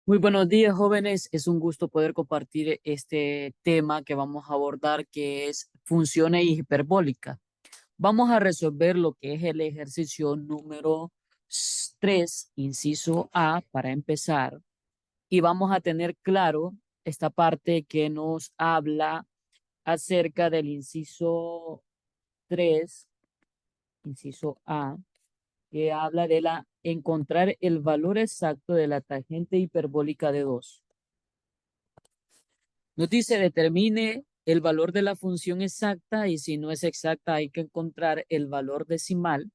Muy buenos días, jóvenes. Es un gusto poder compartir este tema que vamos a abordar, que es funciones hiperbólicas. Vamos a resolver lo que es el ejercicio número 3, inciso A, para empezar. Y vamos a tener claro esta parte que nos habla acerca del inciso 3, inciso A, que habla de encontrar el valor exacto de la tangente hiperbólica de 2. Nos dice determine el valor de la función exacta y si no es exacta hay que encontrar el valor decimal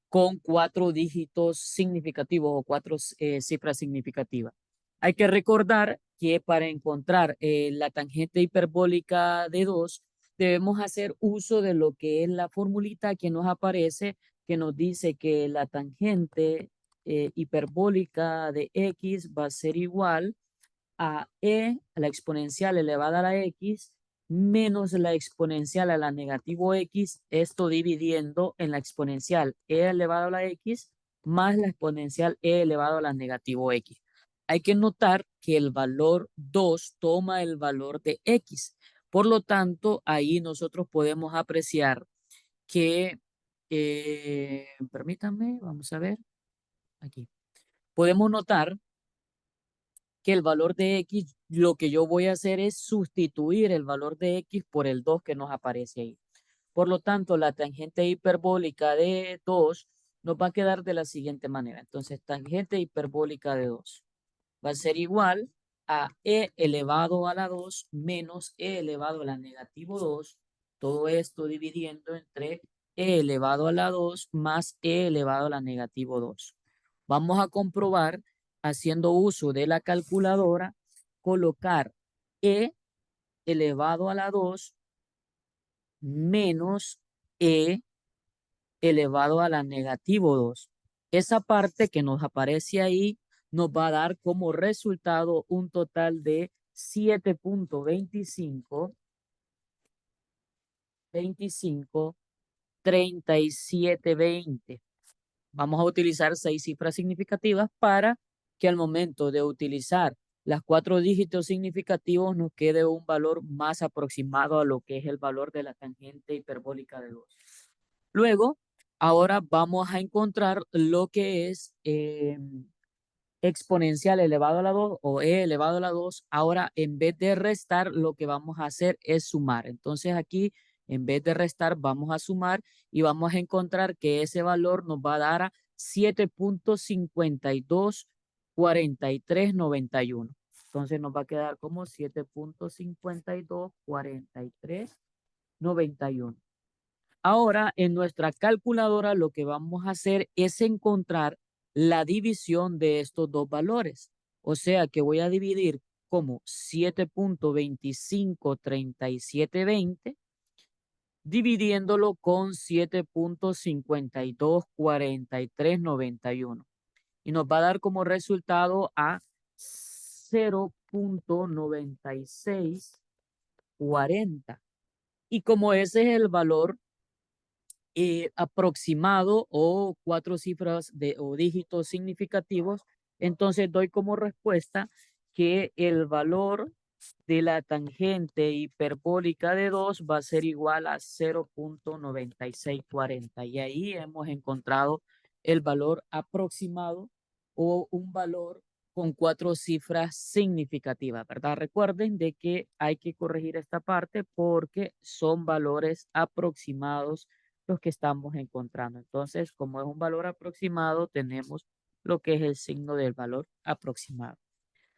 con 4 dígitos significativos o 4 cifras significativas. Hay que recordar que para encontrar la tangente hiperbólica de 2 debemos hacer uso de lo que es la formulita que nos aparece, que nos dice que la tangente hiperbólica de x va a ser igual a a la exponencial elevada a la x menos la exponencial a la negativo x, esto dividiendo en la exponencial elevado a la x más la exponencial elevado a la negativo x. Hay que notar que el valor 2 toma el valor de x. Por lo tanto, ahí nosotros podemos apreciar que, permítanme, vamos a ver, aquí. Podemos notar que el valor de x, lo que yo voy a hacer es sustituir el valor de x por el 2 que nos aparece ahí. Por lo tanto, la tangente hiperbólica de 2 nos va a quedar de la siguiente manera. Entonces, tangente hiperbólica de 2 va a ser igual a e elevado a la 2 menos e elevado a la negativo 2. Todo esto dividiendo entre e elevado a la 2 más e elevado a la negativo 2. Vamos a comprobar, haciendo uso de la calculadora, colocar e elevado a la 2 menos e elevado a la negativo 2. Esa parte que nos aparece ahí nos va a dar como resultado un total de 7.25, 25, 37, 20. Vamos a utilizar 6 cifras significativas para que al momento de utilizar las 4 dígitos significativos nos quede un valor más aproximado a lo que es el valor de la tangente hiperbólica de 2. Luego, ahora vamos a encontrar lo que es exponencial elevado a la 2 o e elevado a la 2. Ahora, en vez de restar, lo que vamos a hacer es sumar. Entonces aquí, en vez de restar, vamos a sumar y vamos a encontrar que ese valor nos va a dar a 7.524391. Entonces nos va a quedar como 7.524391. Ahora, en nuestra calculadora, lo que vamos a hacer es encontrar la división de estos dos valores. O sea que voy a dividir como 7.253720, dividiéndolo con 7.524391. Y nos va a dar como resultado a 0.9640. Y como ese es el valor aproximado o 4 cifras o dígitos significativos, entonces doy como respuesta que el valor de la tangente hiperbólica de 2 va a ser igual a 0.9640. Y ahí hemos encontrado el valor aproximado o un valor con 4 cifras significativas, ¿verdad? Recuerden de que hay que corregir esta parte porque son valores aproximados los que estamos encontrando. Entonces, como es un valor aproximado, tenemos lo que es el signo del valor aproximado.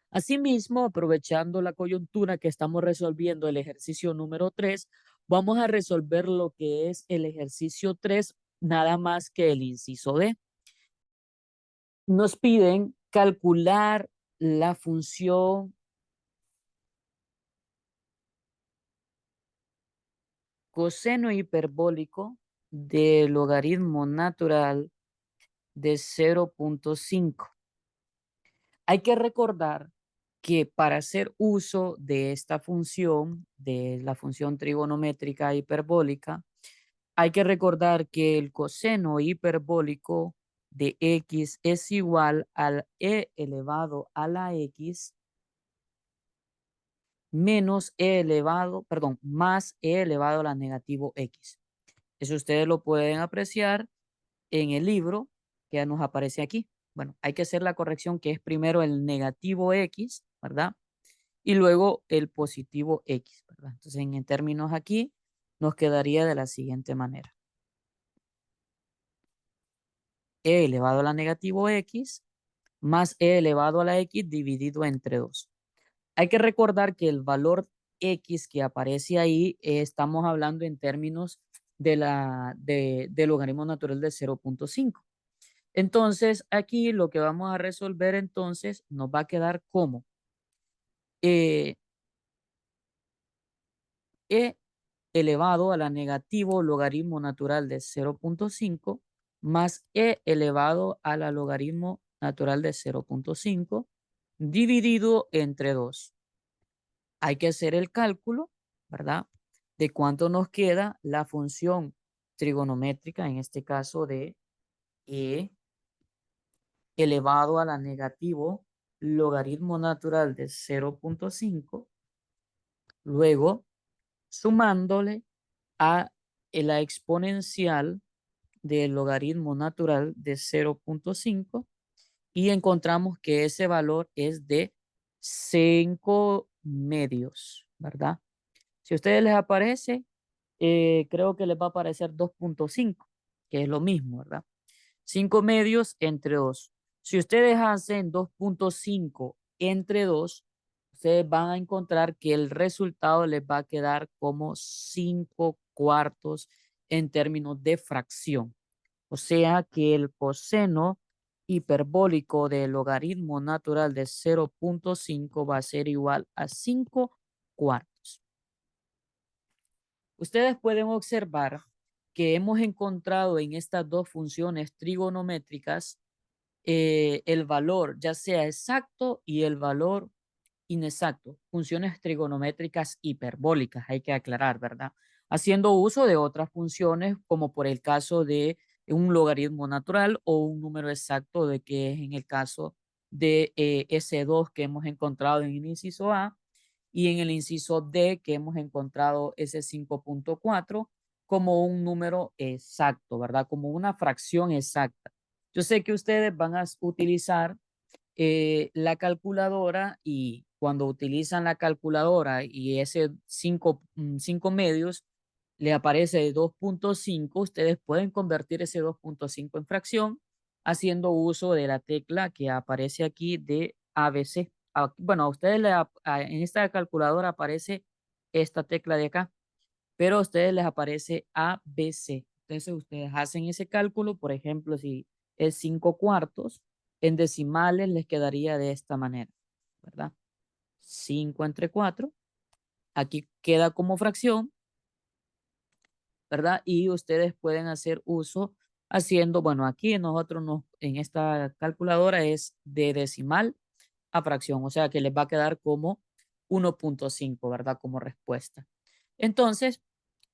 Asimismo, aprovechando la coyuntura que estamos resolviendo el ejercicio número 3, vamos a resolver lo que es el ejercicio 3, nada más que el inciso D. Nos piden calcular la función coseno hiperbólico del logaritmo natural de 0.5. Hay que recordar que para hacer uso de esta función, de la función trigonométrica hiperbólica, hay que recordar que el coseno hiperbólico de x es igual al e elevado a la x menos e elevado, perdón, más e elevado a la negativo x. Eso ustedes lo pueden apreciar en el libro que ya nos aparece aquí. Bueno, hay que hacer la corrección que es primero el negativo x, ¿verdad? Y luego el positivo x, ¿verdad? Entonces, en términos aquí, nos quedaría de la siguiente manera. E elevado a la negativo x más e elevado a la x dividido entre 2. Hay que recordar que el valor x que aparece ahí, estamos hablando en términos del logaritmo natural de 0.5. Entonces, aquí lo que vamos a resolver entonces nos va a quedar como e elevado a la negativo logaritmo natural de 0.5 más e elevado a la logaritmo natural de 0.5 dividido entre 2. Hay que hacer el cálculo, ¿verdad? De cuánto nos queda la función trigonométrica, en este caso de e elevado a la negativo logaritmo natural de 0.5, luego sumándole a la exponencial del logaritmo natural de 0.5 y encontramos que ese valor es de 5 medios, ¿verdad? Si a ustedes les aparece, creo que les va a aparecer 2.5, que es lo mismo, ¿verdad? 5 medios entre 2. Si ustedes hacen 2.5 entre 2, ustedes van a encontrar que el resultado les va a quedar como 5 cuartos en términos de fracción. O sea que el coseno hiperbólico del logaritmo natural de 0.5 va a ser igual a 5 cuartos. Ustedes pueden observar que hemos encontrado en estas dos funciones trigonométricas el valor ya sea exacto y el valor inexacto. Funciones trigonométricas hiperbólicas, hay que aclarar, ¿verdad? Haciendo uso de otras funciones como por el caso de un logaritmo natural o un número exacto de que es en el caso de S2 que hemos encontrado en el inciso A y en el inciso D que hemos encontrado ese 5.4 como un número exacto, ¿verdad? Como una fracción exacta. Yo sé que ustedes van a utilizar la calculadora y cuando utilizan la calculadora y ese 5 medios le aparece 2.5, ustedes pueden convertir ese 2.5 en fracción haciendo uso de la tecla que aparece aquí de ABC. Bueno, a ustedes en esta calculadora aparece esta tecla de acá, pero a ustedes les aparece ABC. Entonces ustedes hacen ese cálculo, por ejemplo, si es 5 cuartos, en decimales les quedaría de esta manera, ¿verdad? 5 entre 4, aquí queda como fracción, ¿verdad? Y ustedes pueden hacer uso haciendo, bueno, aquí nosotros en esta calculadora es de decimal a fracción, o sea que les va a quedar como 1.5, ¿verdad? Como respuesta. Entonces,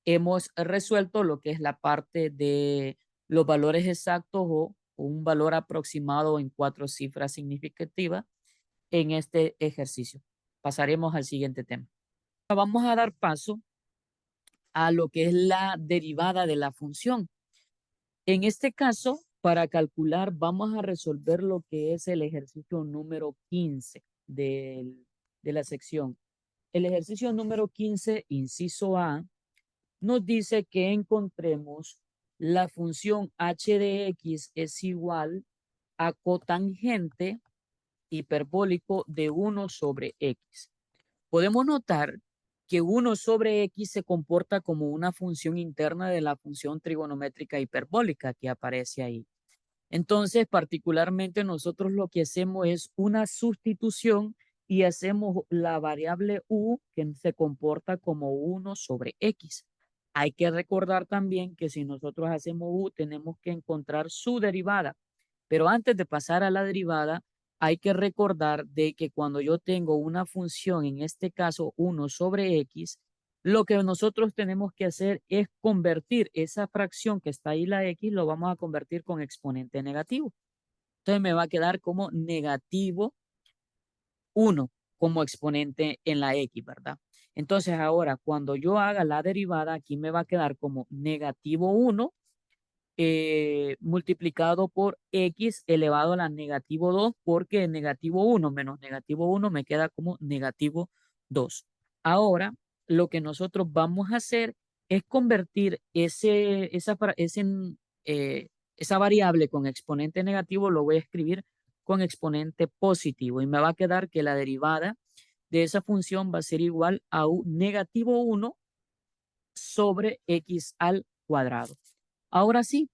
hemos resuelto lo que es la parte de los valores exactos o un valor aproximado en 4 cifras significativas en este ejercicio. Pasaremos al siguiente tema. Vamos a dar paso a lo que es la derivada de la función. En este caso, para calcular, vamos a resolver lo que es el ejercicio número 15 de la sección. El ejercicio número 15, inciso A, nos dice que encontremos la función h de x es igual a cotangente hiperbólico de 1 sobre x. Podemos notar que 1 sobre x se comporta como una función interna de la función trigonométrica hiperbólica que aparece ahí. Entonces, particularmente nosotros lo que hacemos es una sustitución y hacemos la variable u que se comporta como 1 sobre x. Hay que recordar también que si nosotros hacemos u, tenemos que encontrar su derivada. Pero antes de pasar a la derivada, hay que recordar de que cuando yo tengo una función, en este caso 1 sobre x, Lo que nosotros tenemos que hacer es convertir esa fracción que está ahí, la x, lo vamos a convertir con exponente negativo. Entonces me va a quedar como negativo 1 como exponente en la x, ¿verdad? Entonces ahora, cuando yo haga la derivada, aquí me va a quedar como negativo 1 multiplicado por x elevado a la negativo 2, porque negativo 1 menos negativo 1 me queda como negativo 2. Ahora, lo que nosotros vamos a hacer es convertir esa variable con exponente negativo, lo voy a escribir con exponente positivo y me va a quedar que la derivada de esa función va a ser igual a negativo 1 sobre x al cuadrado. Ahora sí,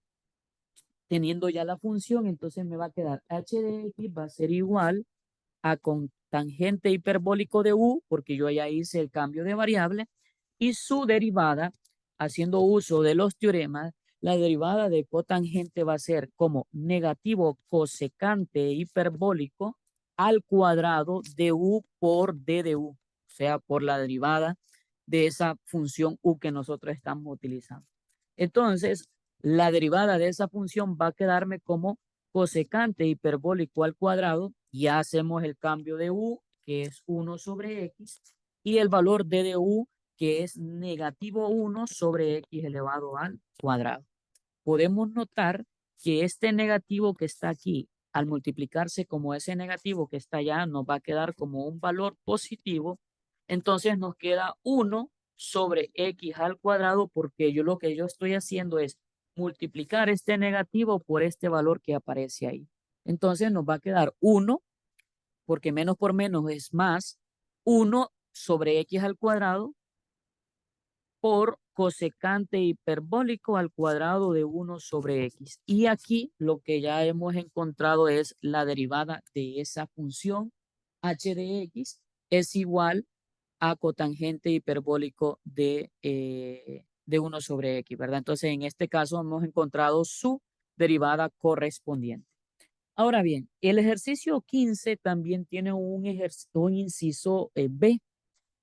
teniendo ya la función, entonces me va a quedar h de x va a ser igual a con tangente hiperbólico de u, porque yo ya hice el cambio de variable, y su derivada, haciendo uso de los teoremas, la derivada de cotangente va a ser como negativo cosecante hiperbólico al cuadrado de u por d de u, o sea, por la derivada de esa función u que nosotros estamos utilizando. Entonces, la derivada de esa función va a quedarme como cosecante hiperbólico al cuadrado. Ya hacemos el cambio de u, que es 1 sobre x, y el valor de u, que es negativo 1 sobre x elevado al cuadrado. Podemos notar que este negativo que está aquí, al multiplicarse como ese negativo que está allá, nos va a quedar como un valor positivo. Entonces nos queda 1 sobre x al cuadrado, porque yo lo que yo estoy haciendo es multiplicar este negativo por este valor que aparece ahí. Entonces nos va a quedar 1, porque menos por menos es más, 1 sobre x al cuadrado por cosecante hiperbólico al cuadrado de 1 sobre x. Y aquí lo que ya hemos encontrado es la derivada de esa función h de x es igual a cotangente hiperbólico de 1 sobre x, ¿verdad? Entonces, en este caso hemos encontrado su derivada correspondiente. Ahora bien, el ejercicio 15 también tiene un inciso B.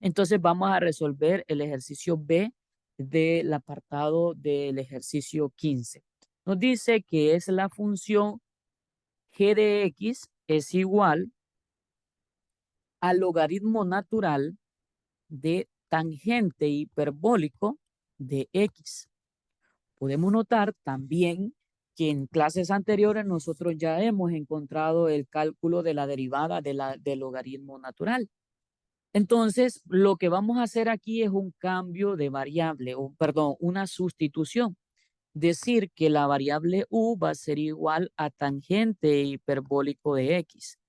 Entonces vamos a resolver el ejercicio B del apartado del ejercicio 15. Nos dice que es la función g de x es igual al logaritmo natural de tangente hiperbólico de x. Podemos notar también que en clases anteriores nosotros ya hemos encontrado el cálculo de la derivada del logaritmo natural. Entonces, lo que vamos a hacer aquí es un cambio de variable, o perdón, una sustitución. Decir que la variable u va a ser igual a tangente hiperbólico de x.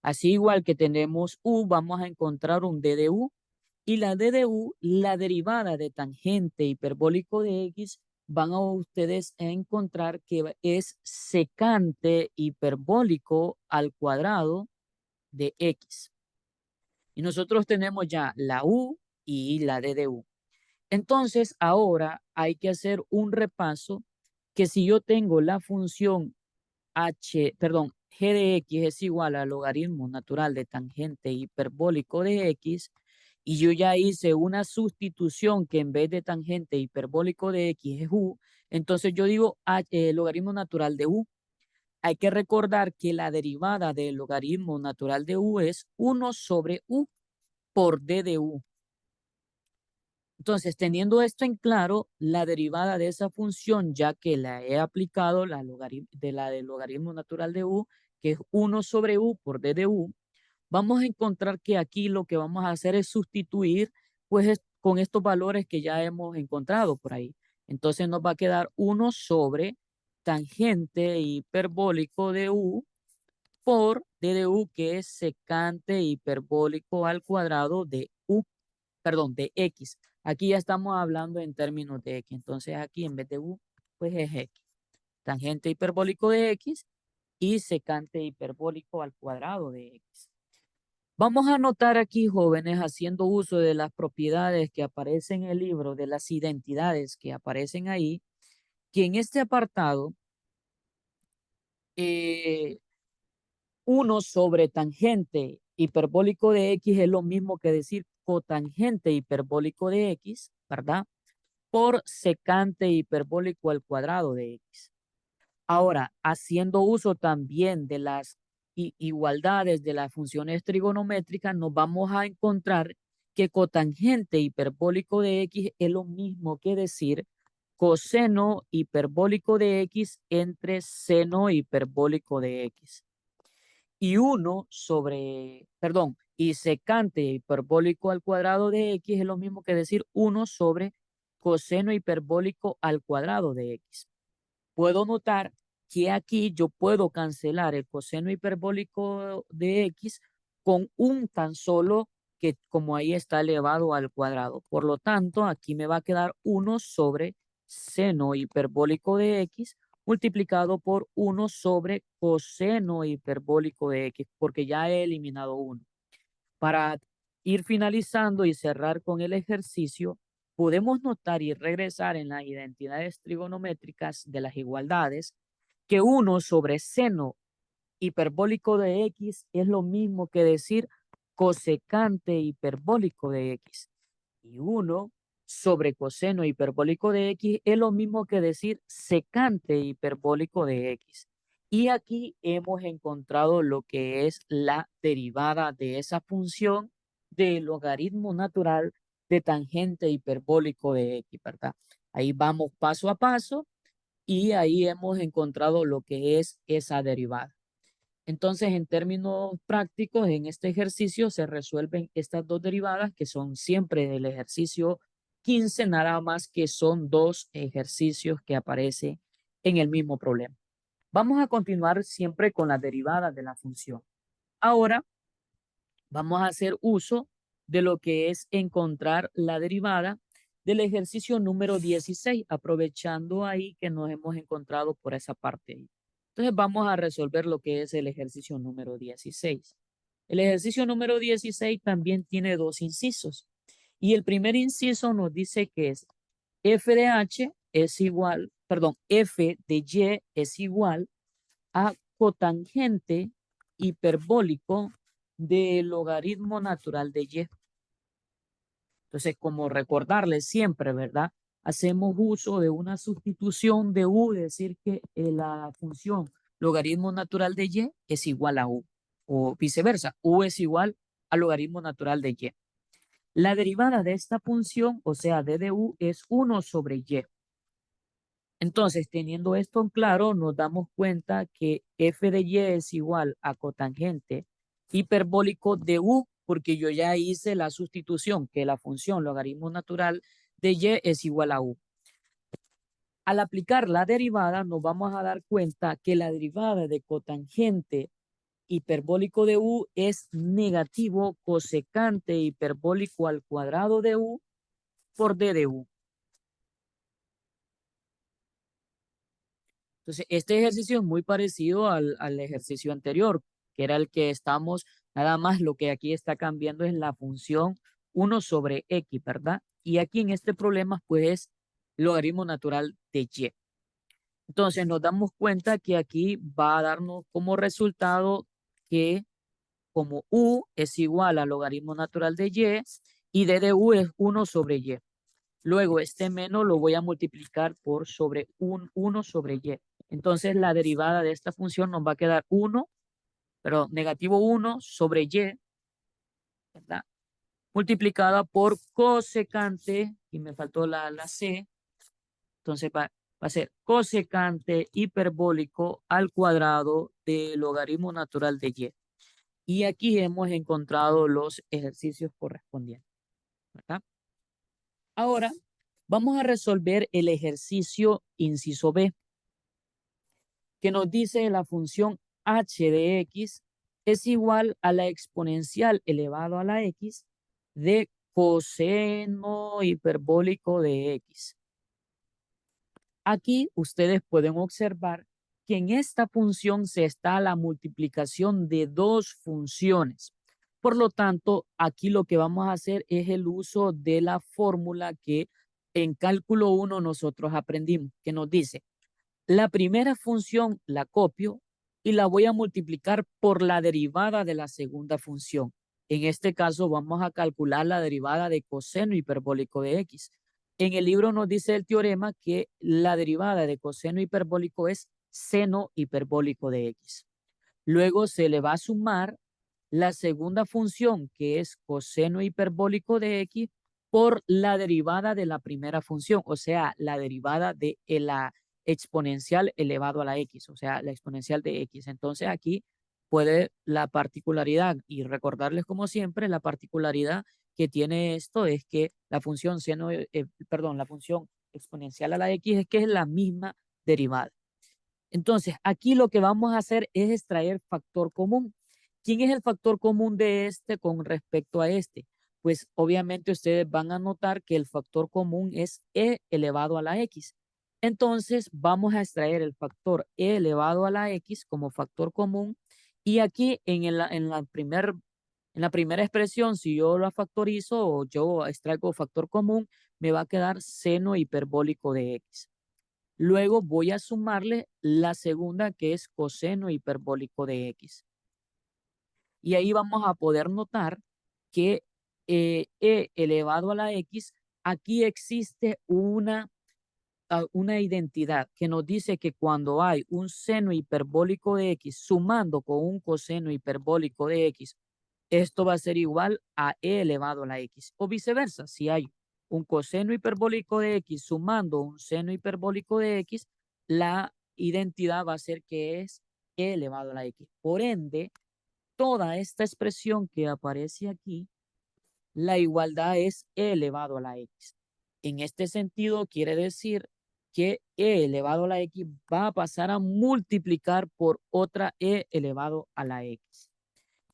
Así igual que tenemos u, vamos a encontrar un d de u. Y la d de u, la derivada de tangente hiperbólico de x, van a ustedes a encontrar que es secante hiperbólico al cuadrado de x. Y nosotros tenemos ya la U y la D de U. Entonces, ahora hay que hacer un repaso que si yo tengo la función g de x es igual al logaritmo natural de tangente hiperbólico de x, y yo ya hice una sustitución que en vez de tangente hiperbólico de x es u, entonces yo digo logaritmo natural de u. Hay que recordar que la derivada del logaritmo natural de u es 1 sobre u por d de u. Entonces, teniendo esto en claro, la derivada de esa función, ya que la he aplicado, la del logaritmo natural de u, que es 1 sobre u por d de u, vamos a encontrar que aquí lo que vamos a hacer es sustituir pues con estos valores que ya hemos encontrado por ahí. Entonces nos va a quedar 1 sobre tangente hiperbólico de u por d de u, que es secante hiperbólico al cuadrado de u, perdón, de x. Aquí ya estamos hablando en términos de x. Entonces aquí en vez de u, pues es x. Tangente hiperbólico de x y secante hiperbólico al cuadrado de x. Vamos a anotar aquí, jóvenes, haciendo uso de las propiedades que aparecen en el libro, de las identidades que aparecen ahí, que en este apartado, 1 sobre tangente hiperbólico de x es lo mismo que decir cotangente hiperbólico de x, ¿verdad? Por secante hiperbólico al cuadrado de x. Ahora, haciendo uso también de las igualdades de las funciones trigonométricas, nos vamos a encontrar que cotangente hiperbólico de x es lo mismo que decir coseno hiperbólico de x entre seno hiperbólico de x. Y y secante hiperbólico al cuadrado de x es lo mismo que decir 1 sobre coseno hiperbólico al cuadrado de x. Puedo notar que aquí yo puedo cancelar el coseno hiperbólico de x con un tan solo que como ahí está elevado al cuadrado. Por lo tanto, aquí me va a quedar 1 sobre seno hiperbólico de x multiplicado por 1 sobre coseno hiperbólico de x, porque ya he eliminado 1. Para ir finalizando y cerrar con el ejercicio, podemos notar y regresar en las identidades trigonométricas de las igualdades que 1 sobre seno hiperbólico de x es lo mismo que decir cosecante hiperbólico de x. Y 1 sobre coseno hiperbólico de x es lo mismo que decir secante hiperbólico de x. Y aquí hemos encontrado lo que es la derivada de esa función del logaritmo natural de tangente hiperbólico de x, ¿verdad? Ahí vamos paso a paso y ahí hemos encontrado lo que es esa derivada. Entonces, en términos prácticos, en este ejercicio se resuelven estas dos derivadas que son siempre del ejercicio 15, nada más que son dos ejercicios que aparecen en el mismo problema. Vamos a continuar siempre con las derivadas de la función. Ahora vamos a hacer uso de lo que es encontrar la derivada del ejercicio número 16, aprovechando ahí que nos hemos encontrado por esa parte ahí. Entonces vamos a resolver lo que es el ejercicio número 16. El ejercicio número 16 también tiene dos incisos. Y el primer inciso nos dice que es f de h es igual, perdón, f de y es igual a cotangente hiperbólico del logaritmo natural de y. Entonces, como recordarles siempre, ¿verdad? Hacemos uso de una sustitución de u, es decir, que la función logaritmo natural de y es igual a u, o viceversa, u es igual al logaritmo natural de y. La derivada de esta función, o sea, d de u, es 1 sobre y. Entonces, teniendo esto en claro, nos damos cuenta que f de y es igual a cotangente hiperbólico de u, porque yo ya hice la sustitución, que la función logaritmo natural de y es igual a u. Al aplicar la derivada, nos vamos a dar cuenta que la derivada de cotangente hiperbólico de u es negativo cosecante hiperbólico al cuadrado de u por d de u. Entonces, este ejercicio es muy parecido al ejercicio anterior, que era el que estamos, nada más lo que aquí está cambiando es la función 1 sobre x, ¿verdad? Y aquí en este problema, pues es logaritmo natural de y. Entonces, nos damos cuenta que aquí va a darnos como resultado que como u es igual al logaritmo natural de y d de u es 1 sobre y. Luego este menos lo voy a multiplicar por sobre 1 sobre y. Entonces la derivada de esta función nos va a quedar 1, pero negativo 1 sobre y, ¿verdad? Multiplicada por cosecante, y me faltó la c, entonces va a ser cosecante hiperbólico al cuadrado del logaritmo natural de y. Y aquí hemos encontrado los ejercicios correspondientes, ¿verdad? Ahora vamos a resolver el ejercicio inciso B, que nos dice la función h de x es igual a la exponencial elevado a la x de coseno hiperbólico de x. Aquí ustedes pueden observar que en esta función se está la multiplicación de dos funciones. Por lo tanto, aquí lo que vamos a hacer es el uso de la fórmula que en cálculo 1 nosotros aprendimos, que nos dice, la primera función la copio y la voy a multiplicar por la derivada de la segunda función. En este caso vamos a calcular la derivada de coseno hiperbólico de x. En el libro nos dice el teorema que la derivada de coseno hiperbólico es seno hiperbólico de x. Luego se le va a sumar la segunda función, que es coseno hiperbólico de x, por la derivada de la primera función, o sea, la derivada de la exponencial elevado a la x, o sea, la exponencial de x. Entonces aquí puede la particularidad, y recordarles como siempre, la particularidad que tiene esto es que la función la función exponencial a la x es que es la misma derivada. Entonces, aquí lo que vamos a hacer es extraer factor común. ¿Quién es el factor común de este con respecto a este? Pues obviamente ustedes van a notar que el factor común es e elevado a la x. Entonces, vamos a extraer el factor e elevado a la x como factor común. Y aquí en la primera expresión, si yo la factorizo o yo extraigo factor común, me va a quedar seno hiperbólico de x. Luego voy a sumarle la segunda, que es coseno hiperbólico de x. Y ahí vamos a poder notar que e elevado a la x, aquí existe una identidad que nos dice que cuando hay un seno hiperbólico de x sumando con un coseno hiperbólico de x, esto va a ser igual a e elevado a la x. O viceversa, si hay un coseno hiperbólico de x sumando un seno hiperbólico de x, la identidad va a ser que es e elevado a la x. Por ende, toda esta expresión que aparece aquí, la igualdad es e elevado a la x. En este sentido, quiere decir que e elevado a la x va a pasar a multiplicar por otra e elevado a la x.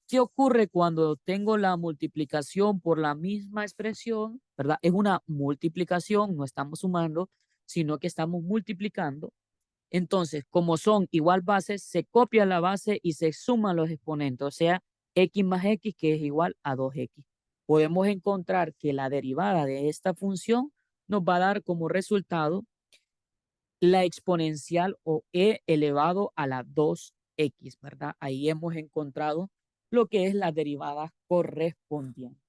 ¿Qué ocurre cuando tengo la multiplicación por la misma expresión? ¿Verdad? Es una multiplicación, no estamos sumando, sino que estamos multiplicando. Entonces, como son igual bases, se copia la base y se suman los exponentes, o sea, x más x, que es igual a 2x. Podemos encontrar que la derivada de esta función nos va a dar como resultado la exponencial o e elevado a la 2x, ¿verdad? Ahí hemos encontrado lo que es la derivada correspondiente.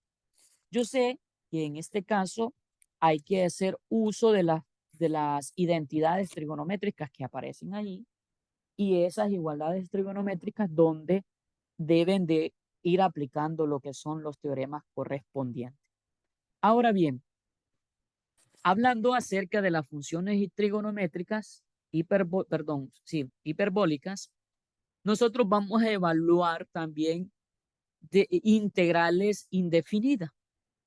Yo sé que en este caso hay que hacer uso de las identidades trigonométricas que aparecen allí y esas igualdades trigonométricas donde deben de ir aplicando lo que son los teoremas correspondientes. Ahora bien, hablando acerca de las funciones trigonométricas, hiperbólicas, nosotros vamos a evaluar también de integrales indefinidas.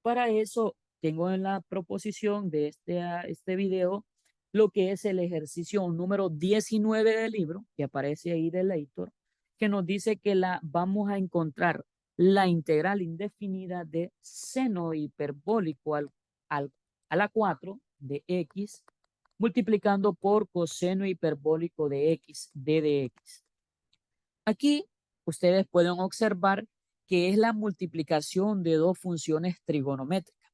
Para eso tengo en la proposición de este video lo que es el ejercicio número 19 del libro, que aparece ahí de Leitor, que nos dice que vamos a encontrar la integral indefinida de seno hiperbólico a la 4 de x multiplicando por coseno hiperbólico de x, d de x. Aquí ustedes pueden observar que es la multiplicación de dos funciones trigonométricas,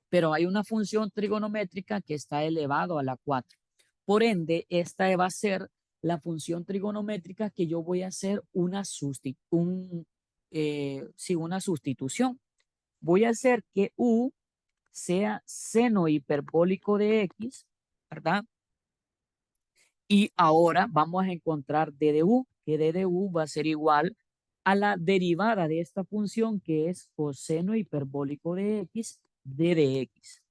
pero hay una función trigonométrica que está elevado a la 4. Por ende, esta va a ser la función trigonométrica que yo voy a hacer una sustitución. Voy a hacer que u sea seno hiperbólico de x, ¿verdad? Y ahora vamos a encontrar d de u, que d de u va a ser igual a la derivada de esta función que es coseno hiperbólico de x, d de x.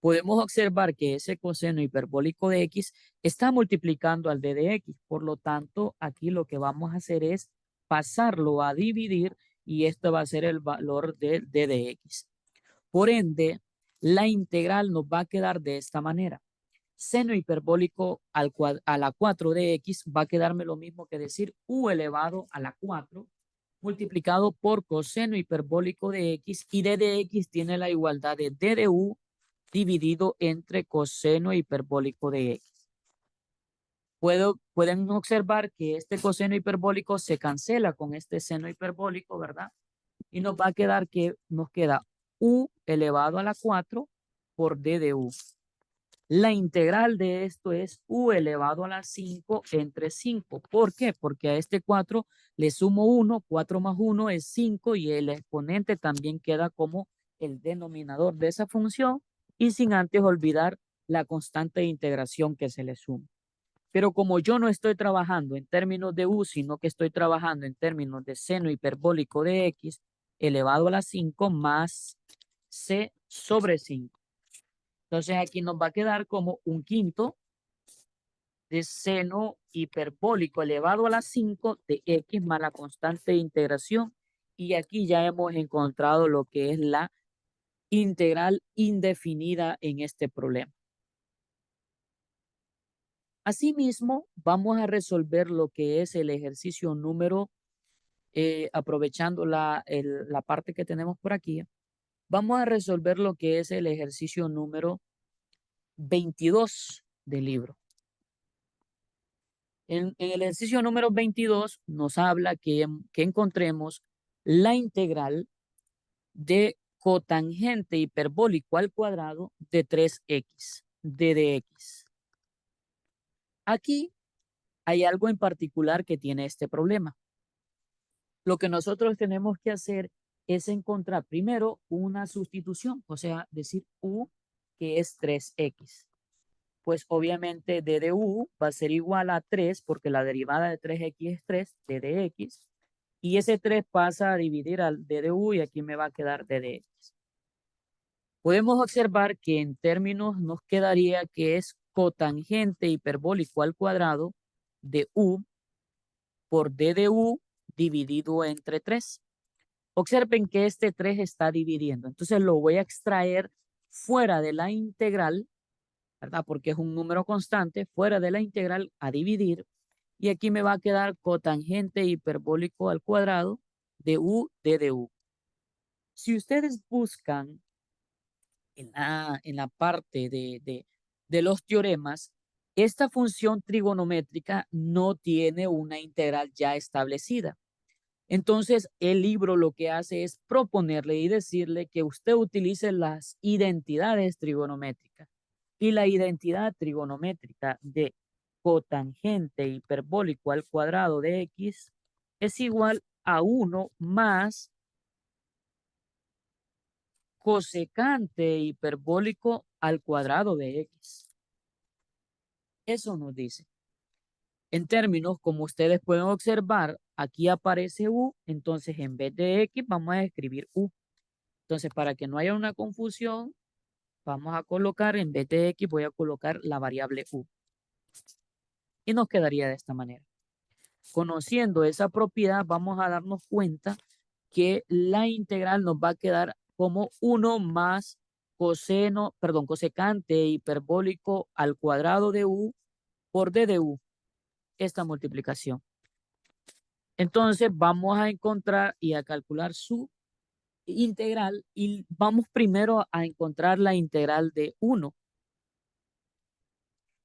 Podemos observar que ese coseno hiperbólico de x está multiplicando al d de x. Por lo tanto, aquí lo que vamos a hacer es pasarlo a dividir y esto va a ser el valor de d de x. Por ende, la integral nos va a quedar de esta manera. Seno hiperbólico a la 4 de x va a quedarme lo mismo que decir u elevado a la 4 multiplicado por coseno hiperbólico de x y d de x tiene la igualdad de d de u dividido entre coseno hiperbólico de x. Pueden observar que este coseno hiperbólico se cancela con este seno hiperbólico, ¿verdad? Y nos va a quedar que nos queda u elevado a la 4 por d de u. La integral de esto es u elevado a la 5 entre 5. ¿Por qué? Porque a este 4 le sumo 1, 4 más 1 es 5 y el exponente también queda como el denominador de esa función y sin antes olvidar la constante de integración que se le suma. Pero como yo no estoy trabajando en términos de u, sino que estoy trabajando en términos de seno hiperbólico de x elevado a la 5 más c sobre 5. Entonces aquí nos va a quedar como un quinto de seno hiperbólico elevado a la 5 de x más la constante de integración. Y aquí ya hemos encontrado lo que es la integral indefinida en este problema. Asimismo, vamos a resolver lo que es el ejercicio número, aprovechando la parte que tenemos por aquí, vamos a resolver lo que es el ejercicio número 22 del libro. En el ejercicio número 22 nos habla que encontremos la integral de cotangente hiperbólico al cuadrado de 3x, de dx. Aquí hay algo en particular que tiene este problema. Lo que nosotros tenemos que hacer es encontrar primero una sustitución, o sea, decir u que es 3x. Pues obviamente d de u va a ser igual a 3 porque la derivada de 3x es 3, d de x. Y ese 3 pasa a dividir al d de u y aquí me va a quedar d de x. Podemos observar que en términos nos quedaría que es cotangente hiperbólico al cuadrado de u por d de u dividido entre 3. Observen que este 3 está dividiendo. Entonces lo voy a extraer fuera de la integral, ¿verdad? Porque es un número constante, fuera de la integral a dividir. Y aquí me va a quedar cotangente hiperbólico al cuadrado de u de u. Si ustedes buscan en la parte de los teoremas, esta función trigonométrica no tiene una integral ya establecida. Entonces, el libro lo que hace es proponerle y decirle que usted utilice las identidades trigonométricas. Y la identidad trigonométrica de cotangente hiperbólico al cuadrado de x es igual a 1 más cosecante hiperbólico al cuadrado de x. Eso nos dice. En términos, como ustedes pueden observar, aquí aparece u, entonces en vez de x vamos a escribir u. Entonces, para que no haya una confusión, vamos a colocar, en vez de x, voy a colocar la variable u. Y nos quedaría de esta manera. Conociendo esa propiedad, vamos a darnos cuenta que la integral nos va a quedar como 1 más cosecante hiperbólico al cuadrado de u por d de u, esta multiplicación. Entonces vamos a encontrar y a calcular su integral y vamos primero a encontrar la integral de 1.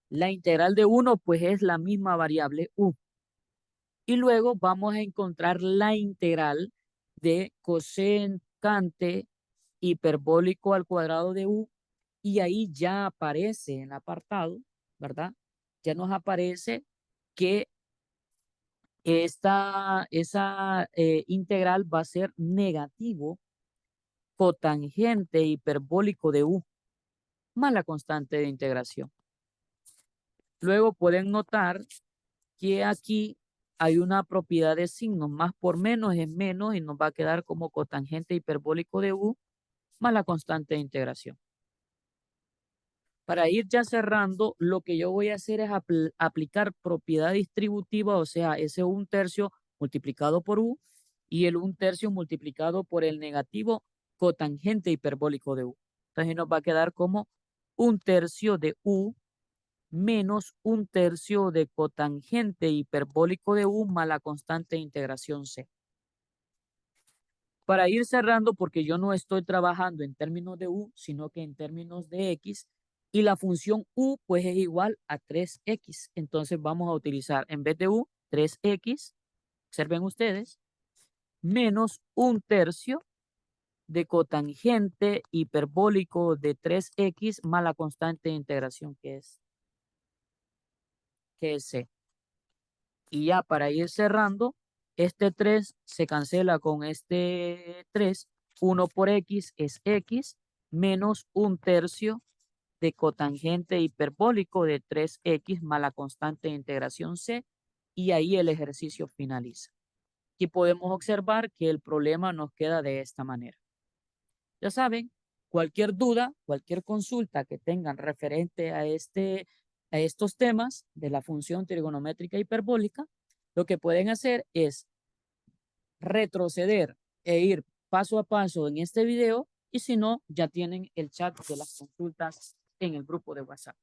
La integral de 1 pues es la misma variable u. Y luego vamos a encontrar la integral de cosecante hiperbólico al cuadrado de u y ahí ya aparece en el apartado, ¿verdad? Ya nos aparece que esa integral va a ser negativo cotangente hiperbólico de u más la constante de integración. Luego pueden notar que aquí hay una propiedad de signos, más por menos es menos y nos va a quedar como cotangente hiperbólico de u más la constante de integración. Para ir ya cerrando, lo que yo voy a hacer es aplicar propiedad distributiva, o sea, ese 1/3 multiplicado por u y el 1/3 multiplicado por el negativo cotangente hiperbólico de u. Entonces nos va a quedar como 1/3 de u menos 1/3 de cotangente hiperbólico de u más la constante de integración c. Para ir cerrando, porque yo no estoy trabajando en términos de u, sino que en términos de x, y la función u pues es igual a 3x. Entonces vamos a utilizar en vez de u, 3x, observen ustedes, menos 1/3 de cotangente hiperbólico de 3x más la constante de integración que es C. Y ya para ir cerrando, este 3 se cancela con este 3. 1 por x es x menos 1/3 de cotangente hiperbólico de 3x más la constante de integración C. Y ahí el ejercicio finaliza. Aquí podemos observar que el problema nos queda de esta manera. Ya saben, cualquier duda, cualquier consulta que tengan referente a estos temas de la función trigonométrica hiperbólica, lo que pueden hacer es retroceder e ir paso a paso en este video y si no, ya tienen el chat de las consultas en el grupo de WhatsApp.